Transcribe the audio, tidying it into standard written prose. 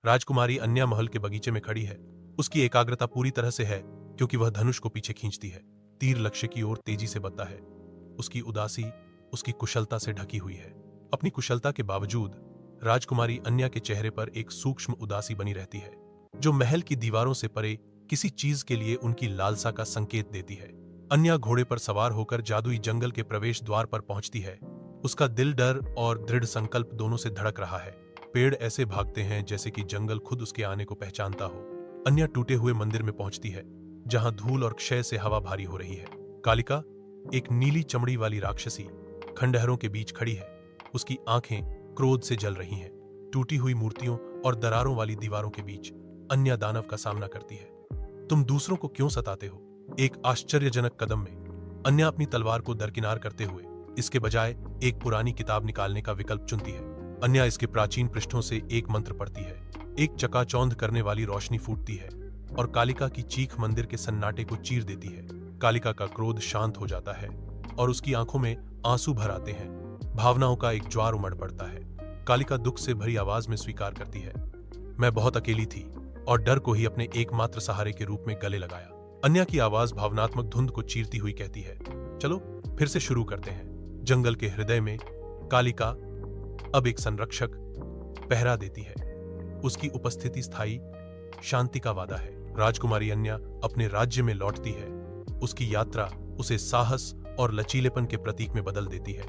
राजकुमारी अन्या महल के बगीचे में खड़ी है। उसकी एकाग्रता पूरी तरह से है क्योंकि वह धनुष को पीछे खींचती है। तीर लक्ष्य की ओर तेजी से बढ़ता है। उसकी उदासी उसकी कुशलता से ढकी हुई है। अपनी कुशलता के बावजूद राजकुमारी अन्या के चेहरे पर एक सूक्ष्म उदासी बनी रहती है, जो महल की दीवारों से परे किसी चीज के लिए उनकी लालसा का संकेत देती है। अन्या घोड़े पर सवार होकर जादुई जंगल के प्रवेश द्वार पर पहुंचती है। उसका दिल डर और दृढ़ संकल्प दोनों से धड़क रहा है। पेड़ ऐसे भागते हैं जैसे कि जंगल खुद उसके आने को पहचानता हो। अन्या टूटे हुए मंदिर में पहुंचती है, जहां धूल और क्षय से हवा भारी हो रही है। कालिका, एक नीली चमड़ी वाली राक्षसी, खंडहरों के बीच खड़ी है। उसकी आंखें क्रोध से जल रही हैं। टूटी हुई मूर्तियों और दरारों वाली दीवारों के बीच अन्या दानव का सामना करती है। तुम दूसरों को क्यों सताते हो? एक आश्चर्यजनक कदम में अन्या अपनी तलवार को दरकिनार करते हुए इसके बजाय एक पुरानी किताब निकालने का विकल्प चुनती है। अन्या इसके प्राचीन पृष्ठों से एक मंत्र पढ़ती है। एक चकाचौंध करने वाली रोशनी फूटती है और कालिका की चीख मंदिर के सन्नाटे को चीर देती है। कालिका का क्रोध शांत हो जाता है और उसकी आंखों में आंसू भर आते हैं। भावनाओं का एक ज्वार उमड़ पड़ता है। कालिका दुख से भरी आवाज में स्वीकार करती है, मैं बहुत अकेली थी और डर को ही अपने एकमात्र सहारे के रूप में गले लगाया। अन्या की आवाज भावनात्मक धुंध को चीरती हुई कहती है, चलो फिर से शुरू करते हैं। जंगल के हृदय में कालिका अब एक संरक्षक पहरा देती है। उसकी उपस्थिति स्थायी शांति का वादा है। राजकुमारी अन्या अपने राज्य में लौटती है। उसकी यात्रा उसे साहस और लचीलेपन के प्रतीक में बदल देती है।